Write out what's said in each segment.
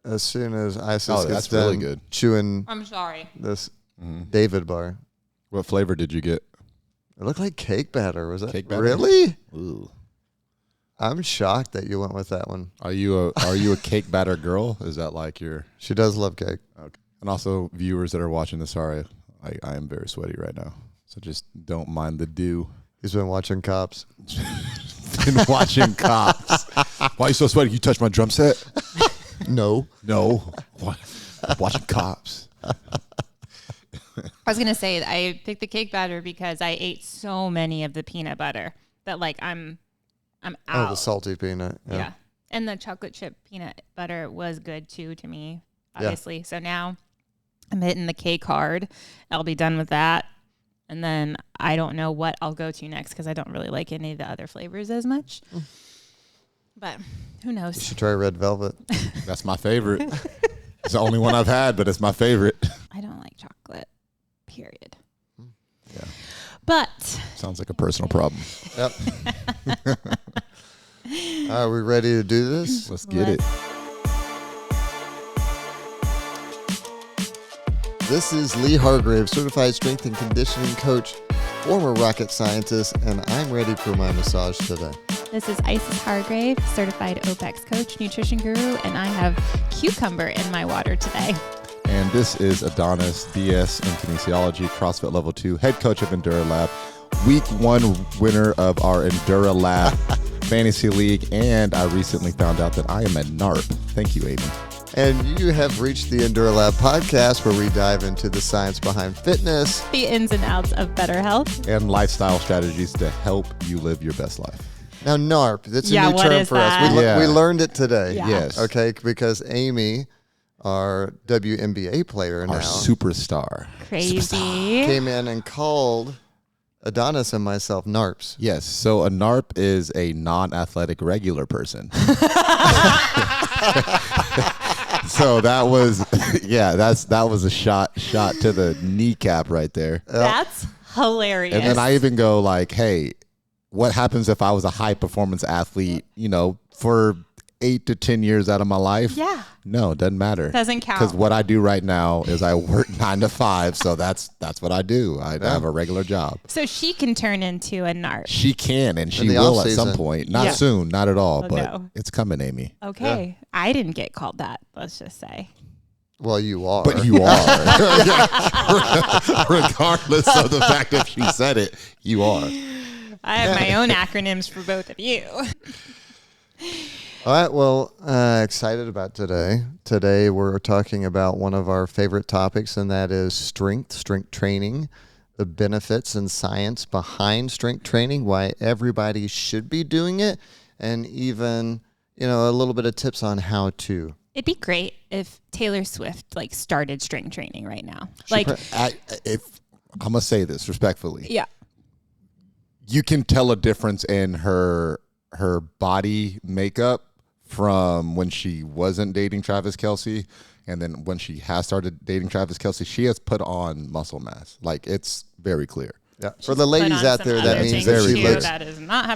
as soon as Isis gets that's done really good. chewing I'm sorry. this David bar. What flavor did you get? It looked like cake batter. Was it? Cake batter? Really? Ooh. I'm shocked that you went with that one. Are you a cake batter girl? Is that like your... She does love cake. Okay. And also, viewers that are watching this, sorry, I am very sweaty right now. So just don't mind the dew. He's been watching Cops. Been watching Cops. Why are you so sweaty? You touched my drum set? No. I'm watching Cops. I was going to say, I picked the cake batter because I ate so many of the peanut butter that like I'm out. Oh, the salty peanut. Yeah. And the chocolate chip peanut butter was good too to me, obviously. Yeah. So now I'm hitting the cake hard. I'll be done with that. And then I don't know what I'll go to next because I don't really like any of the other flavors as much. But who knows? You should try red velvet. That's my favorite. It's the only one I've had, but it's my favorite. I don't like chocolate, period. Yeah. But. Sounds like a personal problem. Yep. Are we ready to do this? Let's get it. This is Lee Hargrave, certified strength and conditioning coach, former rocket scientist, and I'm ready for my massage today. This is Isis Hargrave, certified OPEX coach, nutrition guru, and I have cucumber in my water today. And this is Adonys, BS in kinesiology, CrossFit level 2, head coach of enduraLAB, week 1 winner of our enduraLAB fantasy league, and I recently found out that I am a NARP. Thank you, Amy. And you have reached the enduraLAB podcast, where we dive into the science behind fitness, the ins and outs of better health, and lifestyle strategies to help you live your best life. Now, NARP, that's a new term for us. We learned it today. Yeah. Yes. Okay, because Amy, our WNBA player now, our superstar. Crazy. came in and called Adonys and myself NARPs. Yes, so a NARP is a non-athletic regular person. So that was, that was a shot to the kneecap right there. That's hilarious. And then I even go like, hey, what happens if I was a high performance athlete, for 8 to 10 years out of my life? Yeah. No, it doesn't matter. Doesn't count. Because what I do right now is I work 9 to 5. So that's what I do. I have a regular job. So she can turn into a NARP. She can, and she will at some point. Not soon, not at all, but it's coming, Amy. Okay. Yeah. I didn't get called that, let's just say. Well, you are. But you are. Regardless of the fact that she said it, you are. I have my own acronyms for both of you. All right, well, excited about today. Today we're talking about one of our favorite topics, and that is strength training, the benefits and science behind strength training, why everybody should be doing it, and even, a little bit of tips on how to. It'd be great if Taylor Swift started strength training right now. If I'm gonna say this respectfully, yeah, you can tell a difference in her body makeup from when she wasn't dating Travis Kelce, and then when she has started dating Travis Kelce, she has put on muscle mass. It's very clear. Yeah. For the ladies out there, that means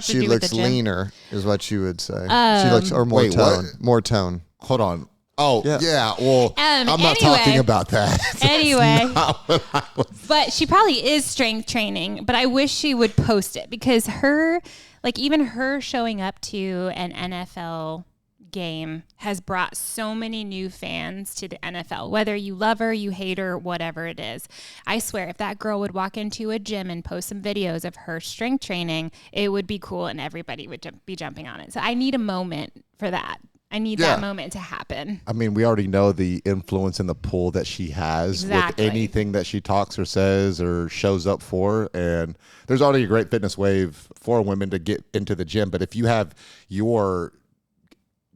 she looks leaner, is what you would say. She looks, or more tone. What? More tone. Hold on. Oh, yeah. Well, I'm not talking about that. Anyway. But she probably is strength training, but I wish she would post it, because even her showing up to an NFL game has brought so many new fans to the NFL, whether you love her, you hate her, whatever it is. I swear, if that girl would walk into a gym and post some videos of her strength training, it would be cool and everybody would be jumping on it. So I need a moment for that. I need that moment to happen. I mean, we already know the influence and the pull that she has with anything that she talks or says or shows up for. And there's already a great fitness wave for women to get into the gym. But if you have your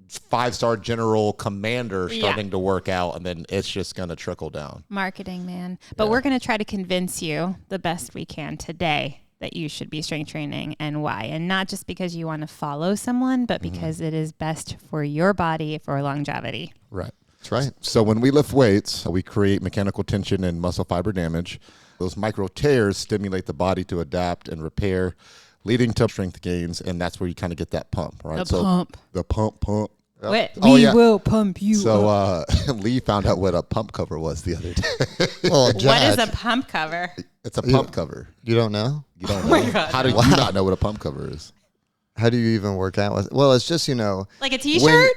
5-star general commander starting to work out, and then it's just going to trickle down. Marketing, man. But we're going to try to convince you the best we can today that you should be strength training and why. And not just because you want to follow someone, but because it is best for your body for longevity. Right. That's right. So when we lift weights, we create mechanical tension and muscle fiber damage. Those micro tears stimulate the body to adapt and repair, leading to strength gains. And that's where you kind of get that pump, right? The pump. The pump. What? We will pump you So up. Lee found out what a pump cover was the other day. Well, What is a pump cover? It's a pump cover. You don't know? You don't know? my God, How do you not know what a pump cover is? How do you even work out with? Well, it's just, you know. Like a T-shirt?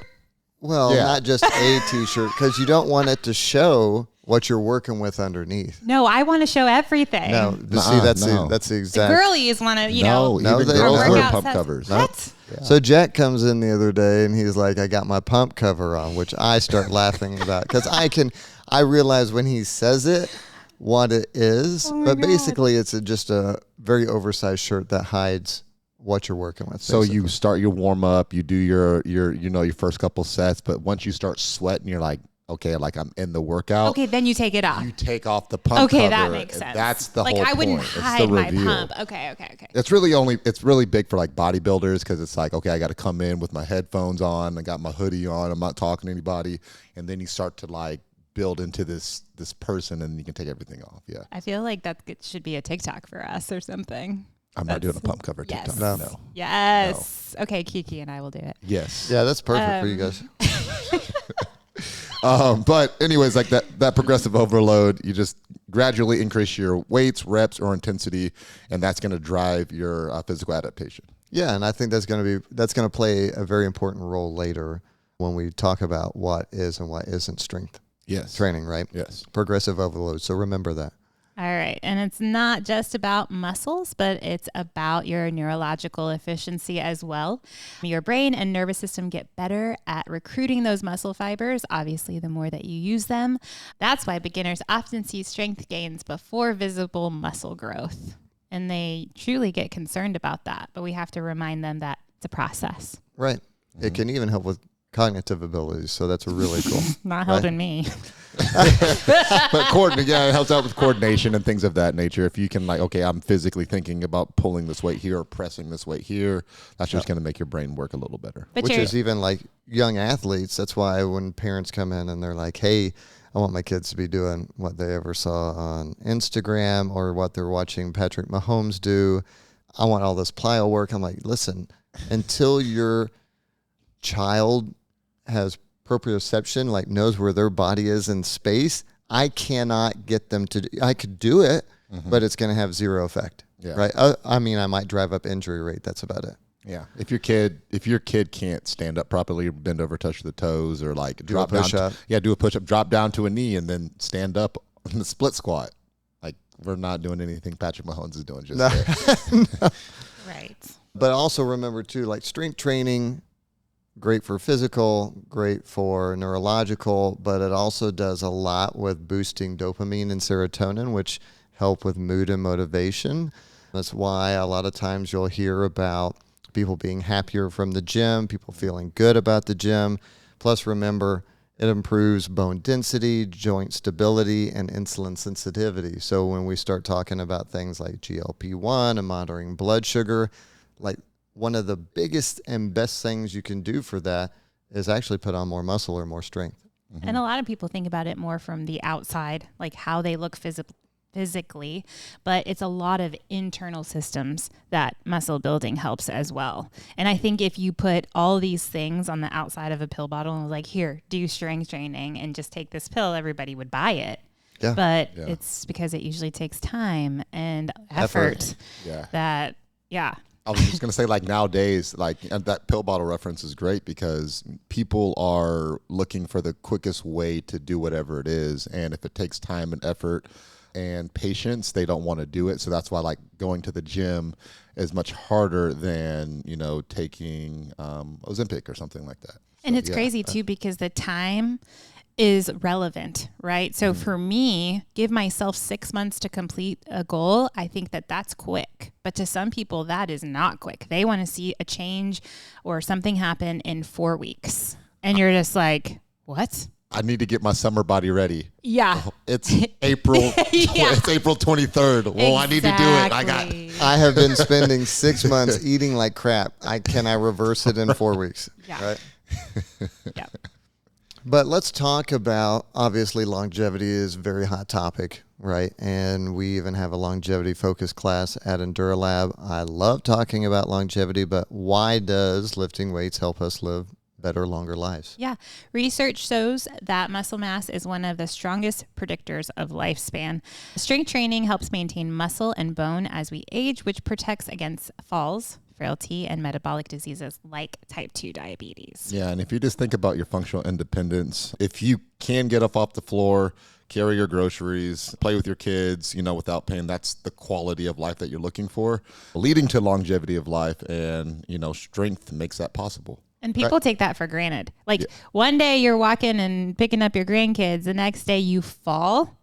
Well, Yeah. not just a T-shirt, because you don't want it to show what you're working with underneath. No, I want to show everything. No, see, that's the The exact. girlies want to, No, even they girls don't. wear workout pump sets. covers. What? Yeah. So Jack comes in the other day and he's like, I got my pump cover on, which I start laughing about because I realize when he says it what it is, Oh my but God. basically it's just a very oversized shirt that hides what you're working with. So basically. you start your warm up, you do your your first couple sets, but once you start sweating, you're like, okay, like I'm in the workout. Okay, then you take it off. You take off the pump Okay, cover. that makes sense. That's the like whole I wouldn't point. It's hide the my reveal. pump. Okay. It's really big for like bodybuilders because it's like, okay, I got to come in with my headphones on, I got my hoodie on, I'm not talking to anybody, and then you start to like build into this person, and you can take everything off. Yeah, I feel like that should be a TikTok for us or something. I'm not doing a pump cover Yes. TikTok. No. No. Yes. Okay, Kiki and I will do it. Yes. Yeah, that's perfect for you guys. But anyways, like that progressive overload, you just gradually increase your weights, reps, or intensity, and that's going to drive your physical adaptation. Yeah, and I think that's going to play a very important role later when we talk about what is and what isn't strength Yes. training, right? Yes. Progressive overload. So remember that. All right. And it's not just about muscles, but it's about your neurological efficiency as well. Your brain and nervous system get better at recruiting those muscle fibers, obviously, the more that you use them. That's why beginners often see strength gains before visible muscle growth. And they truly get concerned about that. But we have to remind them that it's a process. Right. It can even help with cognitive abilities. So that's really cool. Not helping me. But it helps out with coordination and things of that nature. If you can, like, okay, I'm physically thinking about pulling this weight here or pressing this weight here, that's just going to make your brain work a little better. But Which is even like young athletes. That's why when parents come in and they're like, hey, I want my kids to be doing what they ever saw on Instagram or what they're watching Patrick Mahomes do. I want all this plyo work. I'm like, listen, until your child has proprioception, like knows where their body is in space, I cannot get them to I could do it, but it's going to have zero effect. Yeah. Right. I mean, I might drive up injury rate. That's about it. Yeah. If your kid can't stand up properly, bend over, touch the toes, or like Do a drop down. push-up. Do a push up, drop down to a knee, and then stand up in the split squat. Like, we're not doing anything Patrick Mahomes is doing just there. right. But also remember too, like strength training, great for physical, great for neurological, but it also does a lot with boosting dopamine and serotonin, which help with mood and motivation. That's why a lot of times you'll hear about people being happier from the gym, people feeling good about the gym. Plus, remember, it improves bone density, joint stability, and insulin sensitivity. So when we start talking about things like GLP-1 and monitoring blood sugar, like one of the biggest and best things you can do for that is actually put on more muscle or more strength. Mm-hmm. And a lot of people think about it more from the outside, like how they look physically, but it's a lot of internal systems that muscle building helps as well. And I think if you put all these things on the outside of a pill bottle and was like, here, do strength training and just take this pill, everybody would buy it. Yeah. But it's because it usually takes time and effort. Yeah. Yeah. I was just going to say, like, nowadays, like, and that pill bottle reference is great because people are looking for the quickest way to do whatever it is. And if it takes time and effort and patience, they don't want to do it. So that's why, like, going to the gym is much harder than, taking Ozempic or something like that. And it's crazy too, because the time is relevant, right? So for me, give myself 6 months to complete a goal. I think that that's quick, but to some people that is not quick. They want to see a change or something happen in 4 weeks. And you're just like, what? I need to get my summer body ready. Yeah. It's April. It's April 23rd. Well, I need to do it. I have been spending 6 months eating like crap. Can I reverse it in 4 weeks? Yeah. Right? Yeah. But let's talk about, obviously, longevity is a very hot topic, right? And we even have a longevity focus class at enduraLAB. I love talking about longevity, but why does lifting weights help us live better, longer lives. Yeah. Research shows that muscle mass is one of the strongest predictors of lifespan. Strength training helps maintain muscle and bone as we age, which protects against falls, frailty, and metabolic diseases like type 2 diabetes. Yeah, and if you just think about your functional independence, if you can get up off the floor, carry your groceries, play with your kids, without pain, that's the quality of life that you're looking for, leading to longevity of life, and, strength makes that possible. And people take that for granted. Like one day you're walking and picking up your grandkids, the next day you fall.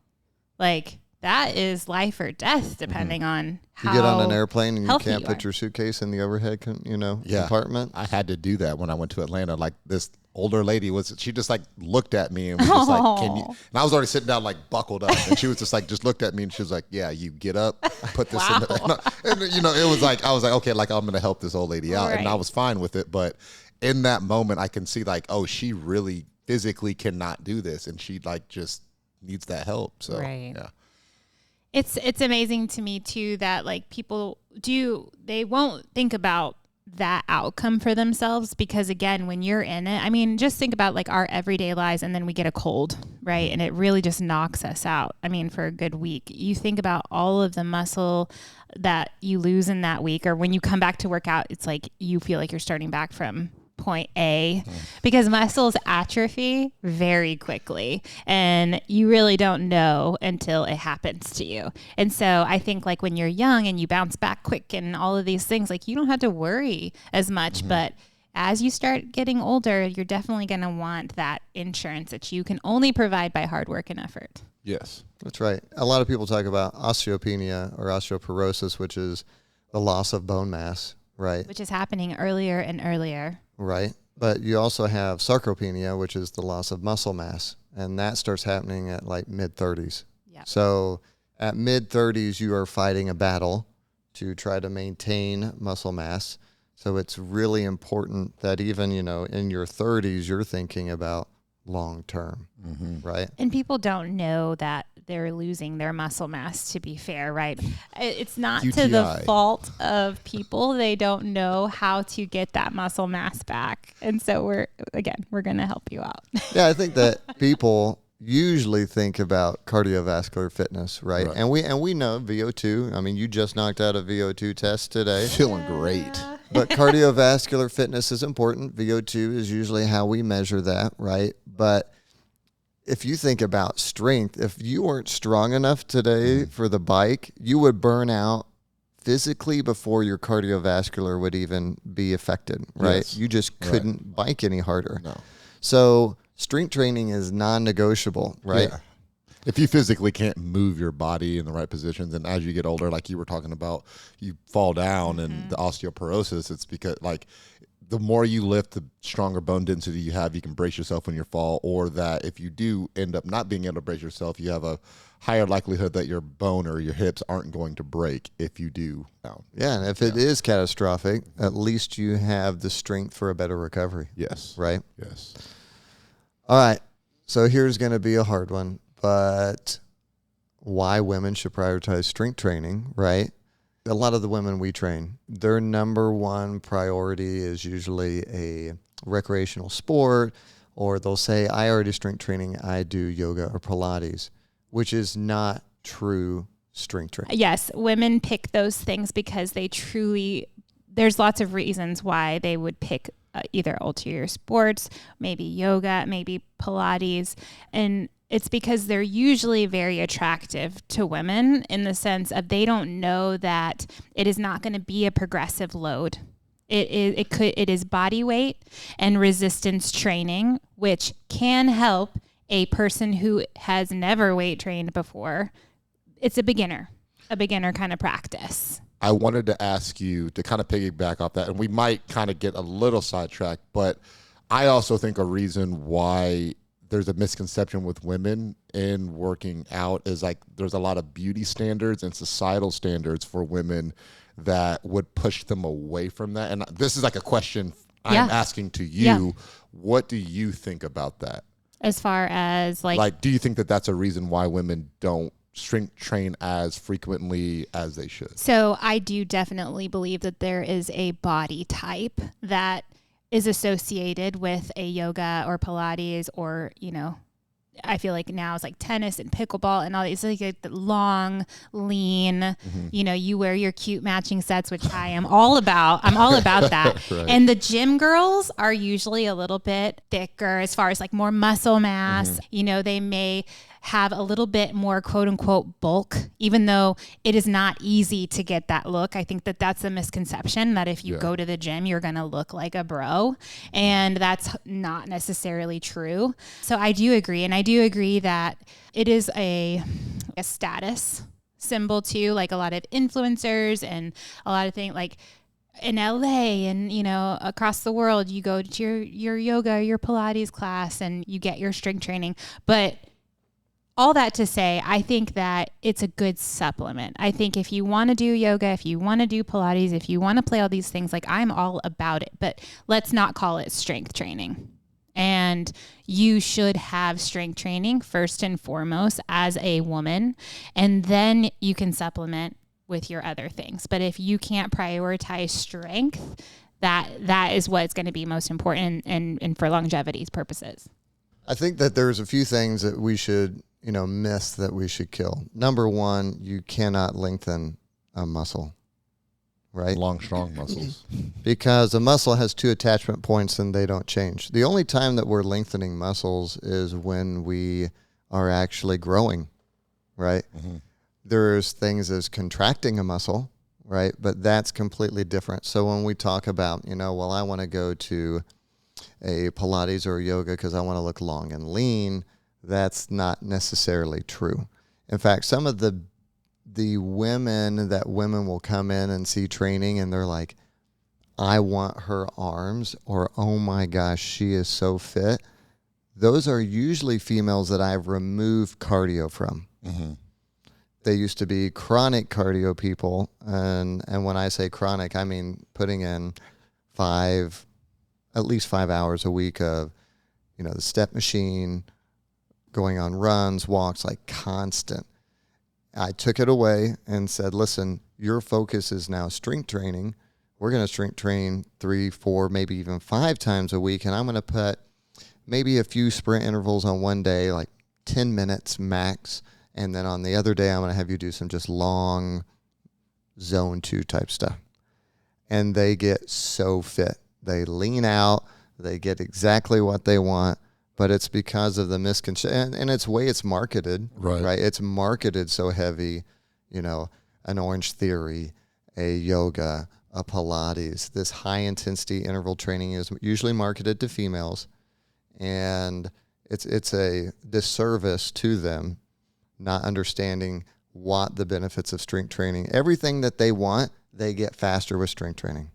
Like that is life or death, depending on how you get on an airplane and you can't put your suitcase in the overhead, compartment. I had to do that when I went to Atlanta. Like this older lady she just like looked at me and was just like, can you? And I was already sitting down like buckled up, and she was just like, just looked at me and she was like, yeah, you get up, put this in the, and it was like, I was like, okay, like I'm going to help this old lady out. Right. And I was fine with it. But in that moment, I can see like, oh, she really physically cannot do this. And she like just needs that help. So, yeah. It's amazing to me too that like people they won't think about that outcome for themselves, because again, when you're in it, I mean, just think about like our everyday lives, and then we get a cold, right? And it really just knocks us out. I mean, for a good week, you think about all of the muscle that you lose in that week, or when you come back to work out, it's like you feel like you're starting back from point A, because muscles atrophy very quickly and you really don't know until it happens to you. And so I think like when you're young and you bounce back quick and all of these things, like you don't have to worry as much, but as you start getting older, you're definitely going to want that insurance that you can only provide by hard work and effort. Yes, that's right. A lot of people talk about osteopenia or osteoporosis, which is the loss of bone mass, right? Which is happening earlier and earlier. Right. But you also have sarcopenia, which is the loss of muscle mass. And that starts happening at like mid-30s. Yep. So at mid-30s, you are fighting a battle to try to maintain muscle mass. So it's really important that even, in your 30s, you're thinking about long term, right? And people don't know that they're losing their muscle mass, to be fair, right? It's not UTI. To the fault of people. They don't know how to get that muscle mass back. And so we're going to help you out. Yeah, I think that people usually think about cardiovascular fitness, right? And we know VO2. I mean, you just knocked out a VO2 test today. Feeling great. But cardiovascular fitness is important. VO2 is usually how we measure that, right? But if you think about strength, if you weren't strong enough today for the bike, you would burn out physically before your cardiovascular would even be affected, right? Yes. You just couldn't bike any harder. No. So strength training is non-negotiable, right? Yeah. If you physically can't move your body in the right positions, and as you get older, like you were talking about, you fall down and the osteoporosis, it's because like the more you lift, the stronger bone density you have, you can brace yourself when you fall, or that if you do end up not being able to brace yourself, you have a higher likelihood that your bone or your hips aren't going to break if you do. Yeah, and if it is catastrophic, at least you have the strength for a better recovery. Yes. Right? Yes. All right, so here's going to be a hard one, but why women should prioritize strength training, right? A lot of the women we train, their number one priority is usually a recreational sport, or they'll say, I already strength training, I do yoga or Pilates, which is not true strength training. Yes, women pick those things because there's lots of reasons why they would pick either ulterior sports, maybe yoga, maybe Pilates, and it's because they're usually very attractive to women in the sense of they don't know that it is not going to be a progressive load. It is body weight and resistance training, which can help a person who has never weight trained before. It's a beginner kind of practice. I wanted to ask you to kind of piggyback off that, and we might kind of get a little sidetracked, but I also think a reason why there's a misconception with women in working out is like there's a lot of beauty standards and societal standards for women that would push them away from that. And this is like a question I'm asking to you. Yeah. What do you think about that? As far as like, do you think that that's a reason why women don't strength train as frequently as they should? So I do definitely believe that there is a body type that is associated with a yoga or Pilates or, I feel like now it's like tennis and pickleball and all these like the long, lean, you wear your cute matching sets, which I am all about. I'm all about that. Right. And the gym girls are usually a little bit thicker as far as like more muscle mass. They may have a little bit more quote unquote bulk, even though it is not easy to get that look. I think that that's a misconception that if you go to the gym, you're going to look like a bro. And that's not necessarily true. So I do agree. And I do agree that it is a status symbol too, like a lot of influencers and a lot of things like in LA and, across the world, you go to your yoga, your Pilates class and you get your strength training. But all that to say, I think that it's a good supplement. I think if you want to do yoga, if you want to do Pilates, if you want to play all these things, like I'm all about it, but let's not call it strength training. And you should have strength training first and foremost as a woman, and then you can supplement with your other things. But if you can't prioritize strength, that is what's going to be most important and for longevity purposes. I think that there's a few things that we should myths that we should kill. Number one, you cannot lengthen a muscle, right? Long, strong muscles. Because a muscle has two attachment points and they don't change. The only time that we're lengthening muscles is when we are actually growing, right? There's things as contracting a muscle, right? But that's completely different. So when we talk about, well, I want to go to a Pilates or yoga because I want to look long and lean, that's not necessarily true. In fact, some of the women will come in and see training and they're like, I want her arms, or oh my gosh, she is so fit. Those are usually females that I've removed cardio from. They used to be chronic cardio people. And when I say chronic, I mean putting in at least 5 hours a week of, the step machine, going on runs, walks, like constant. I took it away and said, listen, your focus is now strength training. We're going to strength train 3, 4, maybe even 5 times a week. And I'm going to put maybe a few sprint intervals on one day, like 10 minutes max. And then on the other day, I'm going to have you do some just long zone 2 type stuff. And they get so fit. They lean out. They get exactly what they want. But it's because of the misconception, and it's the way it's marketed, right? It's marketed so heavy, an Orange Theory, a yoga, a Pilates. This high-intensity interval training is usually marketed to females, and it's a disservice to them not understanding what the benefits of strength training. Everything that they want, they get faster with strength training.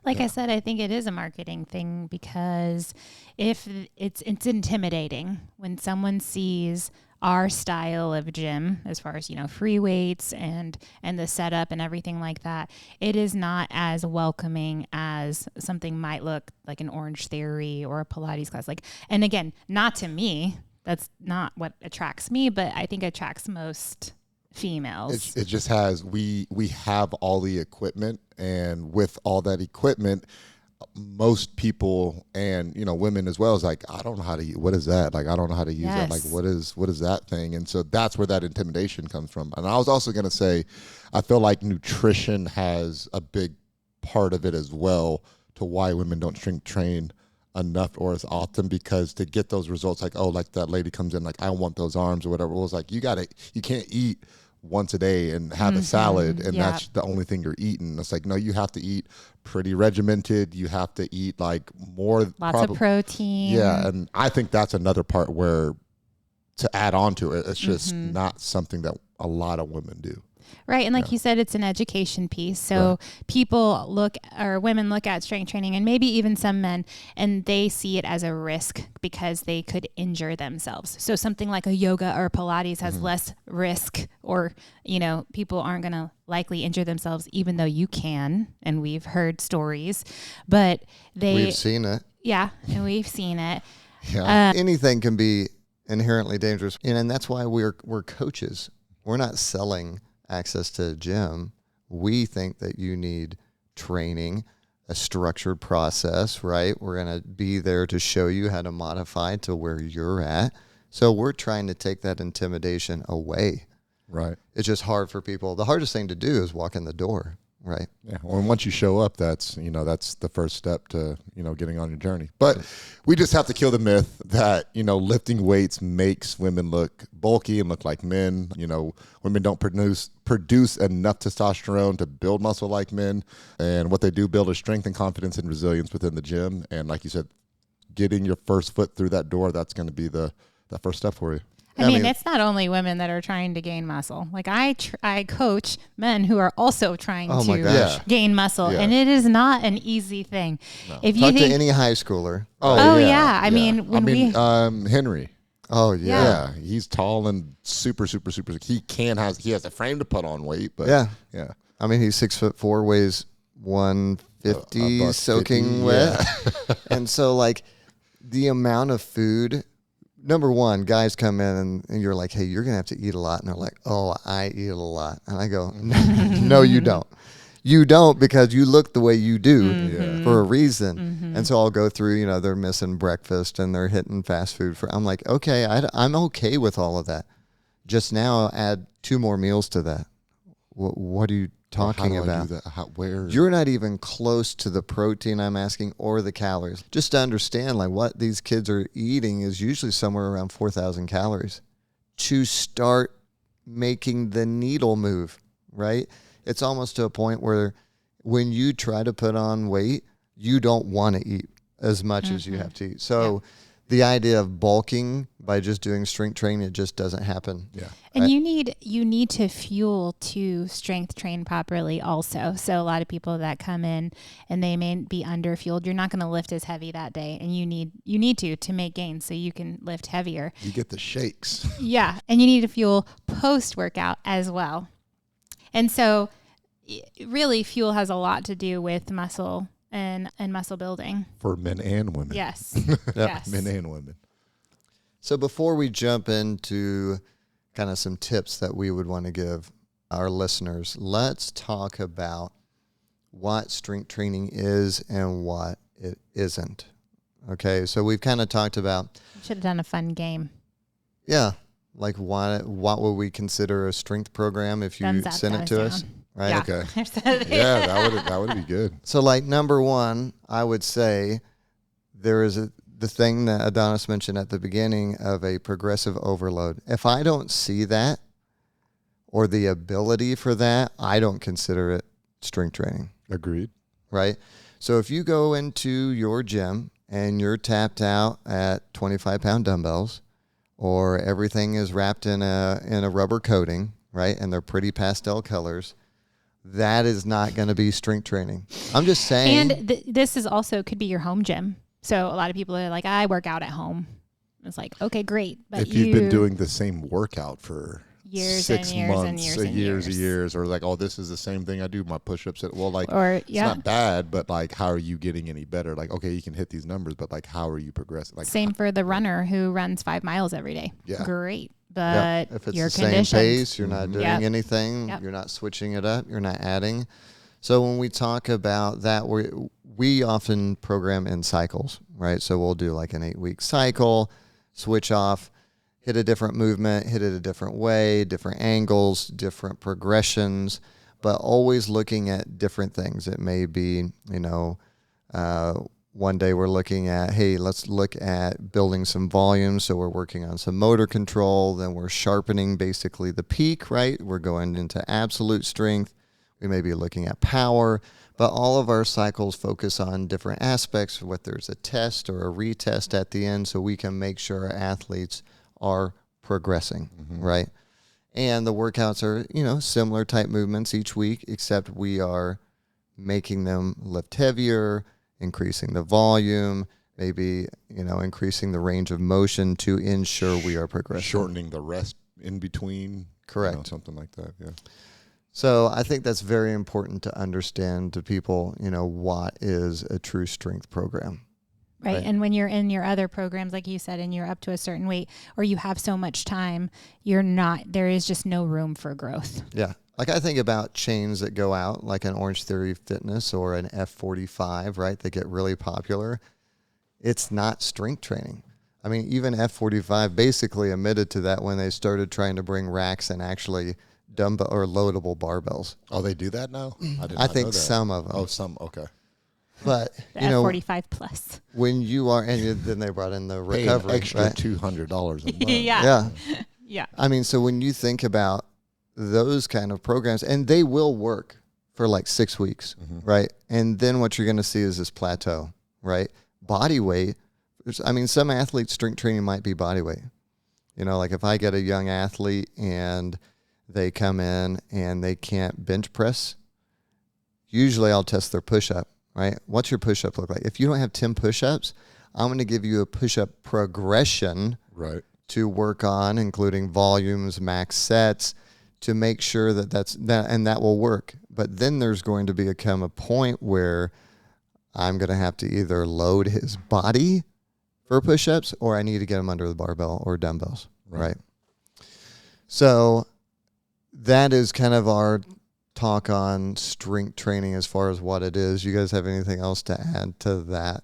Like I said, I think it is a marketing thing because if it's intimidating when someone sees our style of gym as far as, free weights and the setup and everything like that, it is not as welcoming as something might look like an Orange Theory or a Pilates class. And again, not to me, that's not what attracts me, but I think it attracts most females. It just has, we have all the equipment, and with all that equipment, most people and women as well is like, I don't know how to use, what is that? Like, I don't know how to use that. Like, what is that thing? And so that's where that intimidation comes from. And I was also going to say, I feel like nutrition has a big part of it as well to why women don't strength train enough or as often, because to get those results, like, oh, like that lady comes in, like, I want those arms or whatever. It was like, you can't eat once a day and have a salad and that's the only thing you're eating. It's like, no, you have to eat pretty regimented. You have to eat like more. Lots of protein. Yeah. And I think that's another part where to add on to it, it's just not something that a lot of women do. Right. And like you said, it's an education piece. So women look at strength training, and maybe even some men, and they see it as a risk because they could injure themselves. So something like a yoga or Pilates has less risk, or, people aren't going to likely injure themselves, even though you can. And we've heard stories, but we've seen it. Yeah. And we've seen it. Yeah. Anything can be inherently dangerous. And that's why we're coaches. We're not selling access to a gym. We think that you need training a structured process, right? We're going to be there to show you how to modify to where you're at. So we're trying to take that intimidation away. Right. It's just hard for people. The hardest thing to do is walk in the door, right? Yeah. Well, once you show up, that's the first step to, getting on your journey. But we just have to kill the myth that, lifting weights makes women look bulky and look like men. Women don't produce enough testosterone to build muscle like men. And what they do build is strength and confidence and resilience within the gym. And like you said, getting your first foot through that door, that's going to be that first step for you. I mean, it's not only women that are trying to gain muscle. Like I coach men who are also trying to gain muscle, and it is not an easy thing. No. If you talk to any high schooler. I mean, Henry. Oh yeah. Yeah, he's tall and super, super, super. He has a frame to put on weight, but yeah. I mean, he's 6'4", weighs 150, soaking wet, and so like the amount of food. Number one, guys come in and you're like, hey, you're going to have to eat a lot. And they're like, oh, I eat a lot. And I go, no, you don't. You don't, because you look the way you do for a reason. Mm-hmm. And so I'll go through, they're missing breakfast and they're hitting fast food. I'm like, okay, I'm okay with all of that. Just now add 2 more meals to that. What are you talking about? Where? You're not even close to the protein I'm asking or the calories. Just to understand, like, what these kids are eating is usually somewhere around 4,000 calories to start making the needle move, right? It's almost to a point where when you try to put on weight, you don't want to eat as much as you have to eat. So the idea of bulking by just doing strength training, it just doesn't happen. Yeah. And you need to fuel to strength train properly also. So a lot of people that come in and they may be under fueled, you're not going to lift as heavy that day, and you need to make gains so you can lift heavier. You get the shakes. Yeah, and you need to fuel post workout as well. And so really fuel has a lot to do with muscle and muscle building. For men and women. Yes. Yes. Men and women. So before we jump into kind of some tips that we would want to give our listeners, let's talk about what strength training is and what it isn't. Okay, so we've kind of talked about... Should have done a fun game. Yeah, like what would we consider a strength program if you send it to us? Right? Yeah. Okay. Yeah, that would be good. So like number one, I would say there is the thing that Adonys mentioned at the beginning of a progressive overload. If I don't see that or the ability for that, I don't consider it strength training. Agreed. Right? So if you go into your gym and you're tapped out at 25-pound dumbbells, or everything is wrapped in a rubber coating, right, and they're pretty pastel colors, that is not going to be strength training. I'm just saying. And this is also could be your home gym. So a lot of people are like, I work out at home. It's like, okay, great. But if you've been doing the same workout for years 6 and years months, and years, or like, oh, this is the same thing I do, my push-ups. It's not bad, but like, how are you getting any better? Like, okay, you can hit these numbers, but like, how are you progressing? Like, same for the runner who runs 5 miles every day. Yeah. Great. But if it's your the same pace, you're not doing anything, you're not switching it up, you're not adding. So when we talk about that, we often program in cycles, right? So we'll do like an 8-week cycle, switch off, hit a different movement, hit it a different way, different angles, different progressions, but always looking at different things. It may be, one day we're looking at, hey, let's look at building some volume. So we're working on some motor control. Then we're sharpening basically the peak, right? We're going into absolute strength. We may be looking at power, but all of our cycles focus on different aspects, whether there's a test or a retest at the end, so we can make sure our athletes are progressing, right? And the workouts are, similar type movements each week, except we are making them lift heavier, increasing the volume, maybe, increasing the range of motion to ensure we are progressing. Shortening the rest in between. Correct. Something like that, yeah. So I think that's very important to understand to people, what is a true strength program. Right. And when you're in your other programs, like you said, and you're up to a certain weight or you have so much time, there is just no room for growth. Yeah. Like I think about chains that go out, like an Orange Theory Fitness or an F45, right? They get really popular. It's not strength training. I mean, even F45 basically admitted to that when they started trying to bring racks and actually dumbbell or loadable barbells. Oh, they do that now? I think some of them. Oh, some, okay. But, the F45 plus. When you are, and then they brought in the recovery. Pay an extra right? $200 a month. Yeah. Yeah. I mean, so when you think about those kind of programs, and they will work for like 6 weeks, right? And then what you're going to see is this plateau, right? Body weight. I mean, some athletes' strength training might be body weight. You know, like if I get a young athlete and they come in and they can't bench press, usually I'll test their push-up, right? What's your push-up look like? If you don't have 10 push-ups, I'm going to give you a push-up progression Right. to work on, including volumes, max sets, to make sure that that will work. But then there's going to become a point where I'm going to have to either load his body for push-ups or I need to get him under the barbell or dumbbells, right? So that is kind of our talk on strength training as far as what it is. You guys have anything else to add to that?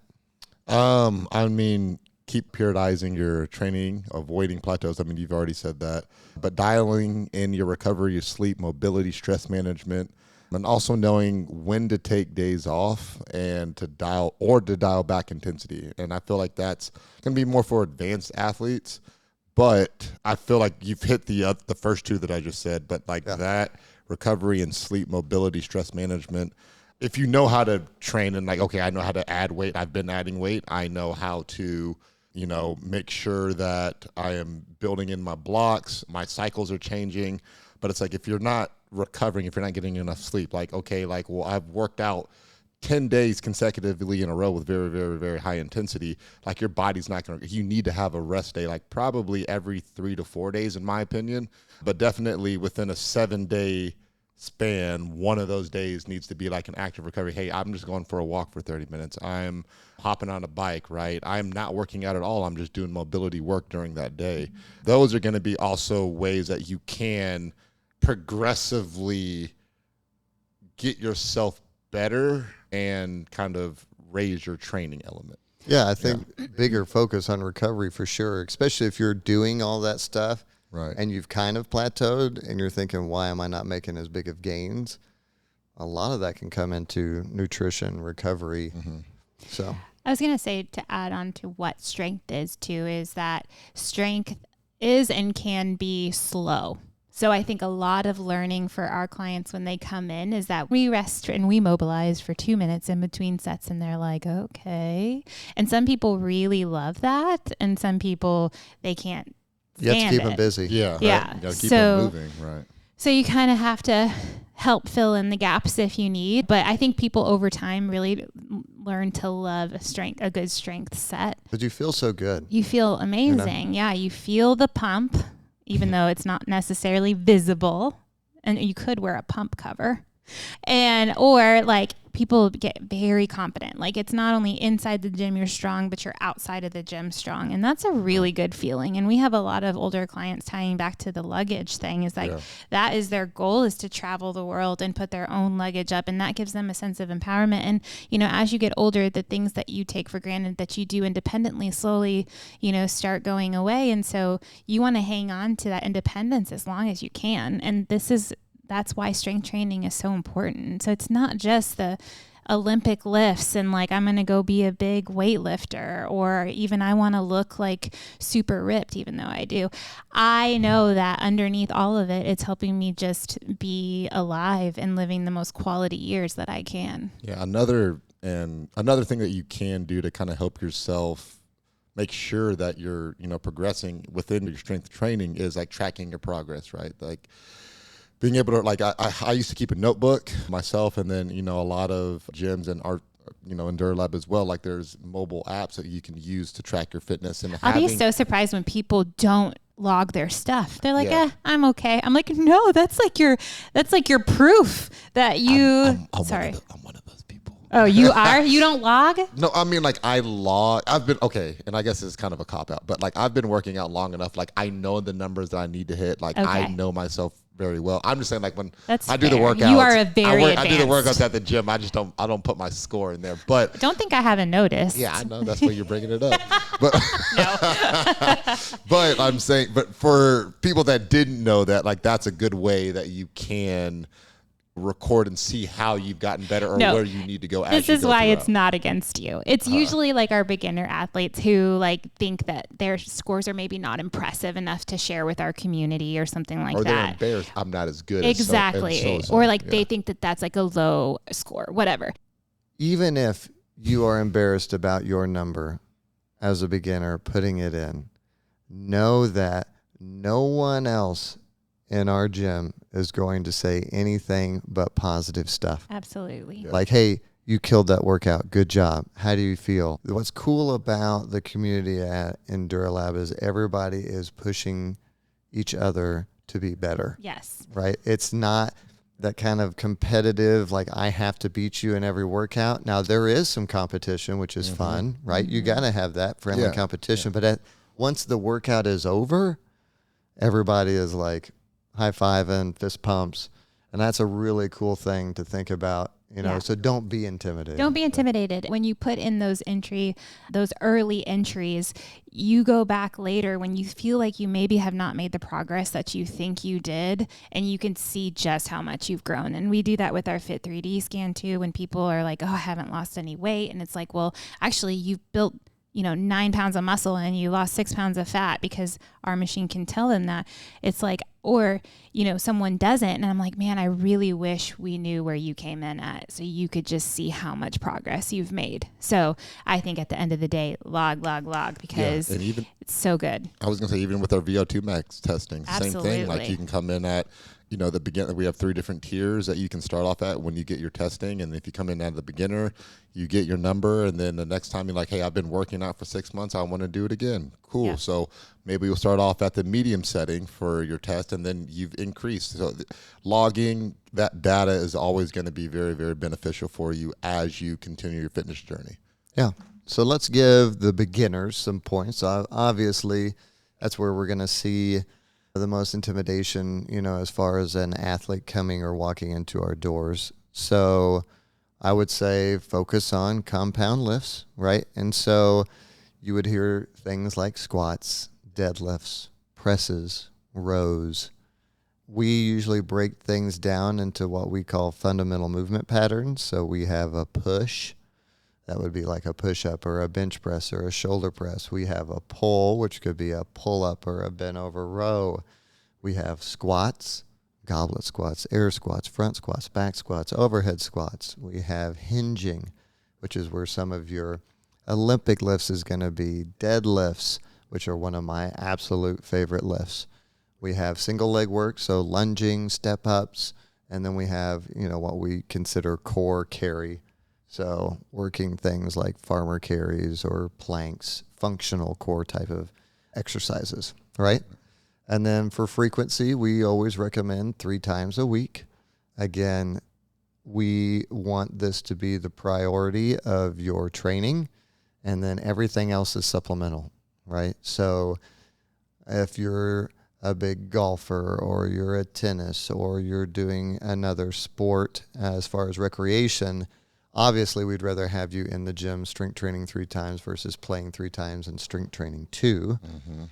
I mean, keep periodizing your training, avoiding plateaus. I mean, you've already said that. But dialing in your recovery, your sleep, mobility, stress management, and also knowing when to take days off and to dial back intensity. And I feel like that's going to be more for advanced athletes. But I feel like you've hit the first two that I just said. But that recovery and sleep, mobility, stress management, if you know how to train and like, okay, I know how to add weight. I've been adding weight. I know how to, make sure that I am building in my blocks. My cycles are changing. But it's like, if you're not recovering, if you're not getting enough sleep, like, okay, like, well, I've worked out 10 days consecutively in a row with very, very, very high intensity. Like your body's not going to, you need to have a rest day, like probably every 3 to 4 days, in my opinion, but definitely within a 7-day span, one of those days needs to be like an active recovery. Hey, I'm just going for a walk for 30 minutes. I'm hopping on a bike, right? I'm not working out at all. I'm just doing mobility work during that day. Those are going to be also ways that you can progressively get yourself better and kind of raise your training element. Yeah, I think bigger focus on recovery for sure, especially if you're doing all that stuff. Right. And you've kind of plateaued and you're thinking, why am I not making as big of gains? A lot of that can come into nutrition, recovery. So I was going to say, to add on to what strength is too, is that strength is and can be slow. So I think a lot of learning for our clients when they come in is that we rest and we mobilize for 2 minutes in between sets and they're like, okay. And some people really love that. And some people, they can't. You have to keep them busy. Yeah. Yeah. You got to keep them moving. Right. So you kind of have to help fill in the gaps if you need. But I think people over time really learn to love a good strength set. But you feel so good. You feel amazing. Yeah. You feel the pump, even though it's not necessarily visible. And you could wear a pump cover. Or like people get very confident. Like it's not only inside the gym you're strong, but you're outside of the gym strong. And that's a really good feeling. And we have a lot of older clients tying back to the luggage thing is like that is their goal, is to travel the world and put their own luggage up. And that gives them a sense of empowerment. And, as you get older, the things that you take for granted that you do independently slowly, start going away. And so you want to hang on to that independence as long as you can. And that's why strength training is so important. So it's not just the Olympic lifts and like, I'm going to go be a big weightlifter, or even I want to look like super ripped, even though I do. I know that underneath all of it, it's helping me just be alive and living the most quality years that I can. Yeah. Another thing that you can do to kind of help yourself make sure that you're, progressing within your strength training is like tracking your progress, right? Like, being able to, like, I used to keep a notebook myself, and then, a lot of gyms and our, enduraLAB as well, like there's mobile apps that you can use to track your fitness. And I'll be so surprised when people don't log their stuff. They're like, I'm okay. I'm like, no, that's like your proof that you, sorry. I'm one of those people. Oh, you are? You don't log? No, I mean, like I log. I've been, okay, and I guess it's kind of a cop out, but like I've been working out long enough. Like I know the numbers that I need to hit. Like I know myself very well. I'm just saying, like, when That's I do the fair. workouts, You are a very I do the advanced. workouts at the gym. I don't put my score in there. But Don't think I haven't noticed. yeah, I know that's why you're bringing it up. But No. but I'm saying, but for people that didn't know that, like, that's a good way that you can record and see how you've gotten better or where you need to go. This is why it's not against you. It's usually like our beginner athletes who like think that their scores are maybe not impressive enough to share with our community or something like or that. Or they're embarrassed. I'm not as good. Exactly. As so. Or like they think that that's like a low score, whatever. Even if you are embarrassed about your number as a beginner putting it in, know that no one else in our gym is going to say anything but positive stuff. Absolutely. Yeah. Like, hey, you killed that workout. Good job. How do you feel? What's cool about the community at enduraLAB is everybody is pushing each other to be better. Yes. Right? It's not that kind of competitive, like I have to beat you in every workout. Now, there is some competition, which is fun, right? You got to have that friendly competition. But once the workout is over, everybody is like high-fiving, fist pumps. And that's a really cool thing to think about, you know, so don't be intimidated. Don't be intimidated. When you put in those early entries, you go back later when you feel like you maybe have not made the progress that you think you did, and you can see just how much you've grown. And we do that with our Fit 3D scan too, when people are like, oh, I haven't lost any weight. And it's like, well, actually you've built 9 pounds of muscle and you lost 6 pounds of fat, because our machine can tell them that. It's like, or, someone doesn't. And I'm like, man, I really wish we knew where you came in at, so you could just see how much progress you've made. So I think at the end of the day, log, because and even, it's so good. I was going to say, even with our VO2 max testing, Absolutely. same thing. Like, you can come in at, the beginner. We have 3 different tiers that you can start off at when you get your testing. And if you come in at the beginner, you get your number. And then the next time you're like, hey, I've been working out for 6 months. I want to do it again. Cool. Yeah. So maybe you'll start off at the medium setting for your test, and then you've increased. So logging that data is always going to be very, very beneficial for you as you continue your fitness journey. Yeah. So let's give the beginners some points. Obviously, that's where we're going to see the most intimidation, as far as an athlete coming or walking into our doors. So I would say focus on compound lifts, right? And so you would hear things like squats, deadlifts, presses, rows. We usually break things down into what we call fundamental movement patterns. So we have a push. That would be like a push-up or a bench press or a shoulder press. We have a pull, which could be a pull-up or a bent-over row. We have squats, goblet squats, air squats, front squats, back squats, overhead squats. We have hinging, which is where some of your Olympic lifts is going to be. Deadlifts, which are one of my absolute favorite lifts. We have single leg work, so lunging, step-ups, and then we have, what we consider core carry. So working things like farmer carries or planks, functional core type of exercises, right? And then for frequency, we always recommend 3 times a week. Again, we want this to be the priority of your training, and then everything else is supplemental, right? So if you're a big golfer or you're a tennis or you're doing another sport as far as recreation, obviously, we'd rather have you in the gym strength training 3 times versus playing 3 times and strength training 2. Mm-hmm.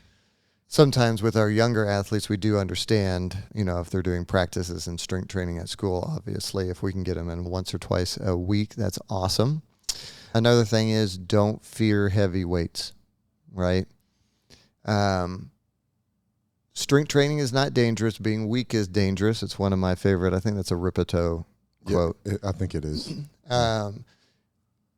Sometimes with our younger athletes, we do understand, if they're doing practices and strength training at school, obviously, if we can get them in once or twice a week, that's awesome. Another thing is don't fear heavy weights, right? Strength training is not dangerous. Being weak is dangerous. It's one of my favorite. I think that's a Ripito quote. Yeah, I think it is.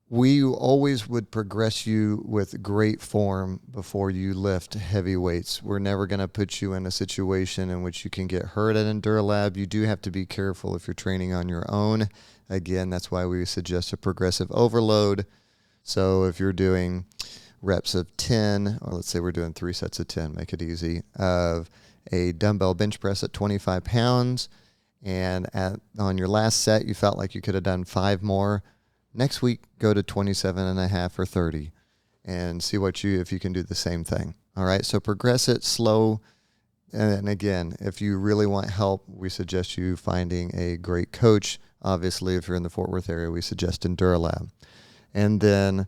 We always would progress you with great form before you lift heavy weights. We're never going to put you in a situation in which you can get hurt at enduraLAB. You do have to be careful if you're training on your own. Again, that's why we suggest a progressive overload. So if you're doing reps of 10, or let's say we're doing 3 sets of 10, make it easy, of a dumbbell bench press at 25 pounds, and on your last set, you felt like you could have done 5 more. Next week, go to 27.5 or 30 and see if you can do the same thing. All right. So progress it slow And again, if you really want help, we suggest you finding a great coach. Obviously, if you're in the Fort Worth area, we suggest enduraLAB. And then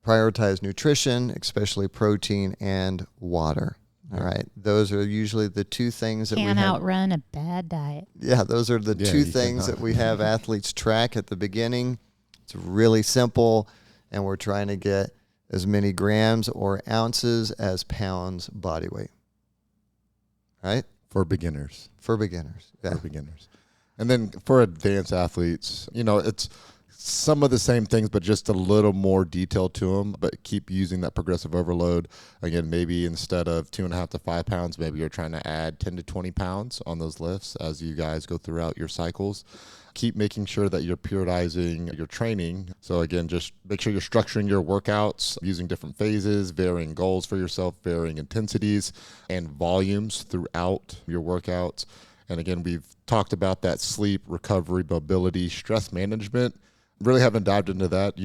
prioritize nutrition, especially protein and water. All right. Those are usually the two things that we can't outrun a bad diet. Yeah, those are the two things that we have athletes track at the beginning. It's really simple, and we're trying to get as many grams or ounces as pounds body weight. Right? For beginners. For beginners. Yeah. For beginners. And then for advanced athletes, it's some of the same things, but just a little more detail to them, but keep using that progressive overload. Again, maybe instead of 2.5 to 5 pounds, maybe you're trying to add 10 to 20 pounds on those lifts as you guys go throughout your cycles. Keep making sure that you're periodizing your training. So again, just make sure you're structuring your workouts using different phases, varying goals for yourself, varying intensities and volumes throughout your workouts. And again, we've talked about that sleep, recovery, mobility, stress management. Really haven't dived into that.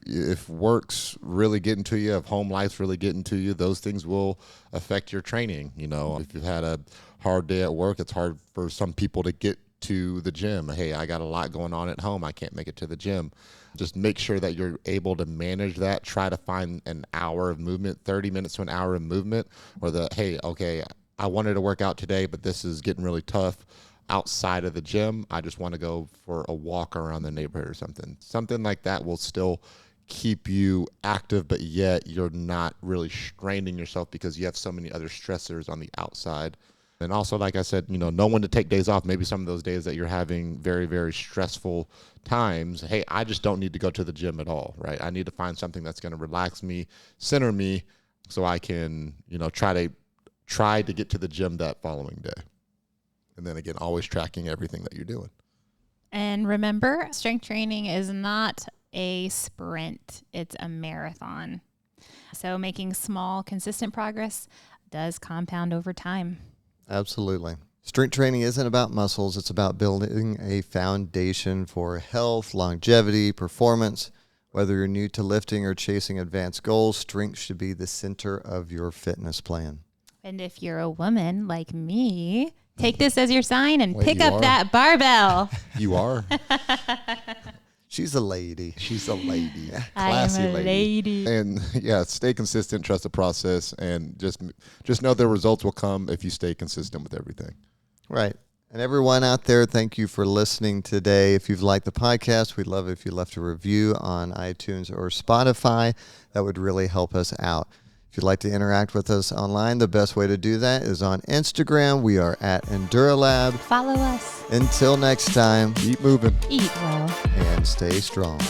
If work's really getting to you, if home life's really getting to you, those things will affect your training. If you've had a hard day at work, it's hard for some people to get to the gym. Hey, I got a lot going on at home. I can't make it to the gym. Just make sure that you're able to manage that. Try to find an hour of movement, 30 minutes to an hour of movement, or I wanted to work out today, but this is getting really tough outside of the gym. I just want to go for a walk around the neighborhood or something. Something like that will still keep you active, but yet you're not really straining yourself because you have so many other stressors on the outside. And also, like I said, know when to take days off. Maybe some of those days that you're having very, very stressful times, hey, I just don't need to go to the gym at all, right? I need to find something that's going to relax me, center me, so I can, try to get to the gym that following day. And then again, always tracking everything that you're doing. And remember, strength training is not a sprint, it's a marathon. So making small, consistent progress does compound over time. Absolutely. Strength training isn't about muscles. It's about building a foundation for health, longevity, performance. Whether you're new to lifting or chasing advanced goals, strength should be the center of your fitness plan. And if you're a woman like me, take this as your sign and pick up that barbell. You are. She's a lady. She's a lady. Classy lady. And stay consistent, trust the process, and just know the results will come if you stay consistent with everything. Right. And everyone out there, thank you for listening today. If you've liked the podcast, we'd love it if you left a review on iTunes or Spotify. That would really help us out. If you'd like to interact with us online, the best way to do that is on Instagram. We are at enduraLAB. Follow us. Until next time, keep moving, eat well, and stay strong.